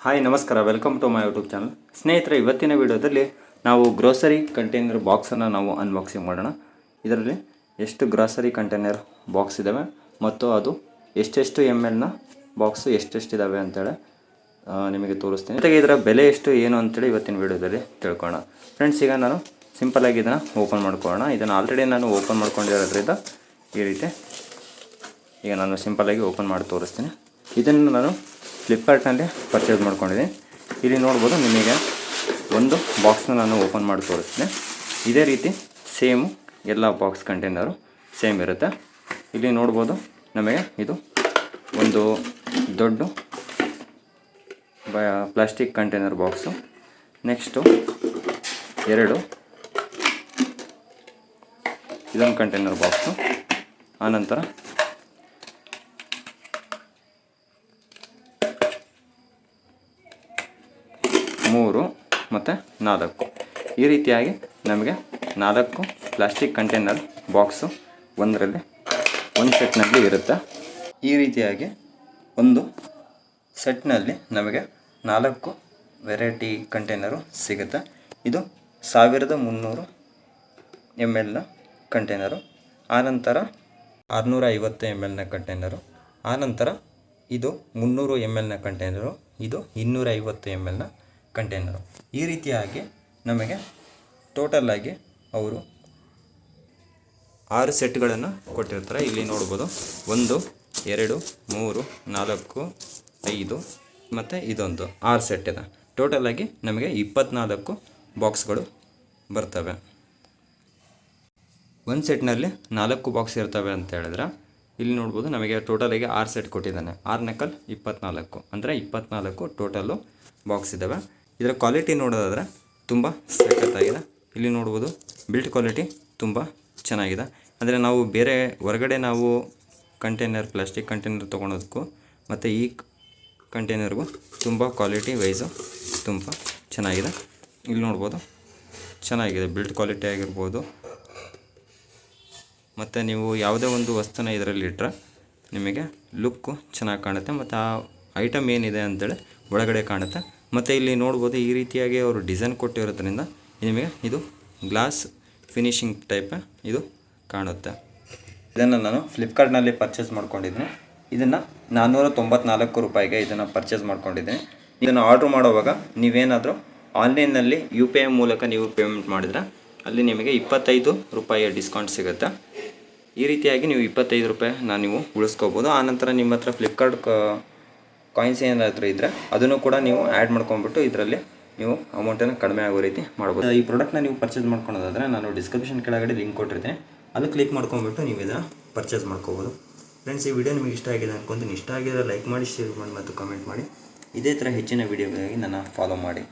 Hi ನಮಸ್ಕಾರ, welcome to my YouTube channel. ಸ್ನೇಹಿತರೆ, ಇವತ್ತಿನ ವಿಡಿಯೋದಲ್ಲಿ ನಾವು ಗ್ರೋಸರಿ ಕಂಟೈನರ್ ಬಾಕ್ಸನ್ನು ನಾವು ಅನ್ಬಾಕ್ಸಿಂಗ್ ಮಾಡೋಣ. ಇದರಲ್ಲಿ ಎಷ್ಟು ಗ್ರೋಸರಿ ಕಂಟೈನರ್ ಬಾಕ್ಸ್ ಇದ್ದಾವೆ ಮತ್ತು ಅದು ಎಷ್ಟೆಷ್ಟು MLನ ಬಾಕ್ಸು ಎಷ್ಟೆಷ್ಟಿದ್ದಾವೆ ಅಂತೇಳಿ ನಿಮಗೆ ತೋರಿಸ್ತೀನಿ. ಜೊತೆಗೆ ಇದರ ಬೆಲೆ ಎಷ್ಟು ಏನು ಅಂತೇಳಿ ಇವತ್ತಿನ ವಿಡಿಯೋದಲ್ಲಿ ತಿಳ್ಕೊಳ್ಳೋಣ. ಫ್ರೆಂಡ್ಸ್, ಈಗ ನಾನು ಸಿಂಪಲ್ಲಾಗಿ ಇದನ್ನು ಓಪನ್ ಮಾಡ್ಕೊಳ್ಳೋಣ. ಇದನ್ನು ಆಲ್ರೆಡಿ ನಾನು ಓಪನ್ ಮಾಡ್ಕೊಂಡಿರೋದ್ರಿಂದ ಈ ರೀತಿ ಈಗ ನಾನು ಸಿಂಪಲ್ಲಾಗಿ ಓಪನ್ ಮಾಡಿ ತೋರಿಸ್ತೀನಿ. ಇದನ್ನು ನಾನು ಫ್ಲಿಪ್ಕಾರ್ಟ್ನಲ್ಲಿ ಪರ್ಚೇಸ್ ಮಾಡ್ಕೊಂಡಿದ್ದೀನಿ. ಇಲ್ಲಿ ನೋಡ್ಬೋದು, ನಿಮಗೆ ಒಂದು ಬಾಕ್ಸ್ನ ನಾನು ಓಪನ್ ಮಾಡಿ ತೋರಿಸ್ತೀನಿ. ಇದೇ ರೀತಿ ಸೇಮು ಎಲ್ಲ ಬಾಕ್ಸ್ ಕಂಟೈನರು ಸೇಮ್ ಇರುತ್ತೆ. ಇಲ್ಲಿ ನೋಡ್ಬೋದು, ನಮಗೆ ಇದು ಒಂದು ದೊಡ್ಡ ಪ್ಲಾಸ್ಟಿಕ್ ಕಂಟೈನರ್ ಬಾಕ್ಸು. ನೆಕ್ಸ್ಟು ಎರಡು ಇದೊಂದು ಕಂಟೈನರ್ ಬಾಕ್ಸು. ಆನಂತರ ಮೂರು ಮತ್ತು 4 ಈ ರೀತಿಯಾಗಿ ನಮಗೆ 4 ಪ್ಲಾಸ್ಟಿಕ್ ಕಂಟೈನರ್ ಬಾಕ್ಸು ಒಂದು ಸೆಟ್ನಲ್ಲಿ ಇರುತ್ತೆ. ಈ ರೀತಿಯಾಗಿ ಒಂದು ಸೆಟ್ನಲ್ಲಿ ನಮಗೆ 4 ವೆರೈಟಿ ಕಂಟೈನರು ಸಿಗುತ್ತೆ. ಇದು 1300 mlನ ಕಂಟೈನರು. ಆನಂತರ 650 mlನ ಕಂಟೈನರು. ಆನಂತರ ಇದು 300 mlನ ಕಂಟೈನರು. ಇದು 250 mlನ ಕಂಟೈನರು. ಈ ರೀತಿಯಾಗಿ ನಮಗೆ ಟೋಟಲಾಗಿ ಅವರು 6 ಸೆಟ್ಗಳನ್ನು ಕೊಟ್ಟಿರ್ತಾರೆ. ಇಲ್ಲಿ ನೋಡ್ಬೋದು, 1 2 3 4 5 ಮತ್ತು ಇದೊಂದು 6 ಸೆಟ್ ಇದೆ. ಟೋಟಲಾಗಿ ನಮಗೆ 24 ಬಾಕ್ಸ್ಗಳು ಬರ್ತವೆ. ಒಂದು ಸೆಟ್ನಲ್ಲಿ 4 ಬಾಕ್ಸ್ ಇರ್ತವೆ ಅಂತ ಹೇಳಿದ್ರೆ, ಇಲ್ಲಿ ನೋಡ್ಬೋದು, ನಮಗೆ ಟೋಟಲಾಗಿ 6 ಸೆಟ್ ಕೊಟ್ಟಿದ್ದಾನೆ. 6 ನಕಲ್ 24 ಅಂದರೆ 24 ಟೋಟಲ್ಲು ಬಾಕ್ಸ್ ಇದ್ದಾವೆ. ಇದರ ಕ್ವಾಲಿಟಿ ನೋಡೋದಾದರೆ ತುಂಬ ಸಖತ್ತಾಗಿದೆ. ಇಲ್ಲಿ ನೋಡ್ಬೋದು, ಬಿಲ್ಟ್ ಕ್ವಾಲಿಟಿ ತುಂಬ ಚೆನ್ನಾಗಿದೆ. ಅಂದರೆ ನಾವು ಬೇರೆ ಹೊರಗಡೆ ನಾವು ಕಂಟೈನರ್ ಪ್ಲಾಸ್ಟಿಕ್ ಕಂಟೈನರ್ ತೊಗೊಳೋದಕ್ಕೂ ಮತ್ತು ಈ ಕಂಟೈನರ್ಗೂ ತುಂಬ ಕ್ವಾಲಿಟಿ ವೈಸು ತುಂಬ ಚೆನ್ನಾಗಿದೆ. ಇಲ್ಲಿ ನೋಡ್ಬೋದು, ಚೆನ್ನಾಗಿದೆ ಬಿಲ್ಟ್ ಕ್ವಾಲಿಟಿ ಆಗಿರ್ಬೋದು. ಮತ್ತು ನೀವು ಯಾವುದೇ ಒಂದು ವಸ್ತುನ ಇದರಲ್ಲಿ ಇಟ್ಟರೆ ನಿಮಗೆ ಲುಕ್ಕು ಚೆನ್ನಾಗಿ ಕಾಣುತ್ತೆ ಮತ್ತು ಆ ಐಟಮ್ ಏನಿದೆ ಅಂತೇಳಿ ಒಳಗಡೆ ಕಾಣುತ್ತೆ. ಮತ್ತು ಇಲ್ಲಿ ನೋಡ್ಬೋದು, ಈ ರೀತಿಯಾಗಿ ಅವರು ಡಿಸೈನ್ ಕೊಟ್ಟಿರೋದ್ರಿಂದ ನಿಮಗೆ ಇದು ಗ್ಲಾಸ್ ಫಿನಿಶಿಂಗ್ ಟೈಪ್ ಇದು ಕಾಣುತ್ತೆ. ಇದನ್ನು ನಾನು ಫ್ಲಿಪ್ಕಾರ್ಟ್ನಲ್ಲಿ ಪರ್ಚೇಸ್ ಮಾಡ್ಕೊಂಡಿದ್ದೀನಿ. ಇದನ್ನು 494 ರೂಪಾಯಿಗೆ ಇದನ್ನು ಪರ್ಚೇಸ್ ಮಾಡ್ಕೊಂಡಿದ್ದೀನಿ. ಇದನ್ನು ಆರ್ಡ್ರ್ ಮಾಡುವಾಗ ನೀವೇನಾದರೂ ಆನ್ಲೈನ್ನಲ್ಲಿ UPI ಮೂಲಕ ನೀವು ಪೇಮೆಂಟ್ ಮಾಡಿದರೆ ಅಲ್ಲಿ ನಿಮಗೆ 25 ರೂಪಾಯಿಯ ಡಿಸ್ಕೌಂಟ್ ಸಿಗುತ್ತೆ. ಈ ರೀತಿಯಾಗಿ ನೀವು 25 ರೂಪಾಯಿನ ನೀವು ಉಳಿಸ್ಕೋಬೋದು. ಆನಂತರ ನಿಮ್ಮ ಹತ್ರ ಫ್ಲಿಪ್ಕಾರ್ಟ್ ಕಾಯಿನ್ಸ್ ಏನಾದರೂ ಇದ್ದರೆ ಅದನ್ನು ಕೂಡ ನೀವು ಆ್ಯಡ್ ಮಾಡ್ಕೊಂಡ್ಬಿಟ್ಟು ಇದರಲ್ಲಿ ನೀವು ಅಮೌಂಟನ್ನು ಕಡಿಮೆ ಆಗೋ ರೀತಿ ಮಾಡ್ಬೋದು. ಈ ಪ್ರಾಡಕ್ಟ್ನ ನೀವು ಪರ್ಚೇಸ್ ಮಾಡ್ಕೊಳೋದಾದರೆ ನಾನು ಡಿಸ್ಕ್ರಿಪ್ಷನ್ ಕೆಳಗಡೆ ಲಿಂಕ್ ಕೊಟ್ಟಿರ್ತೀನಿ, ಅಲ್ಲಿ ಕ್ಲಿಕ್ ಮಾಡ್ಕೊಂಡ್ಬಿಟ್ಟು ನೀವು ಇದನ್ನು ಪರ್ಚೇಸ್ ಮಾಡ್ಕೋಬೋದು. ಫ್ರೆಂಡ್ಸ್, ಈ ವಿಡಿಯೋ ನಿಮಗೆ ಇಷ್ಟ ಆಗಿದೆ ಅನ್ಕೊಂತೀನಿ. ಇಷ್ಟ ಆಗಿದ್ರೆ ಲೈಕ್ ಮಾಡಿ, ಶೇರ್ ಮಾಡಿ ಮತ್ತು ಕಮೆಂಟ್ ಮಾಡಿ. ಇದೇ ಥರ ಹೆಚ್ಚಿನ ವಿಡಿಯೋಗಾಗಿ ನನ್ನ ಫಾಲೋ ಮಾಡಿ.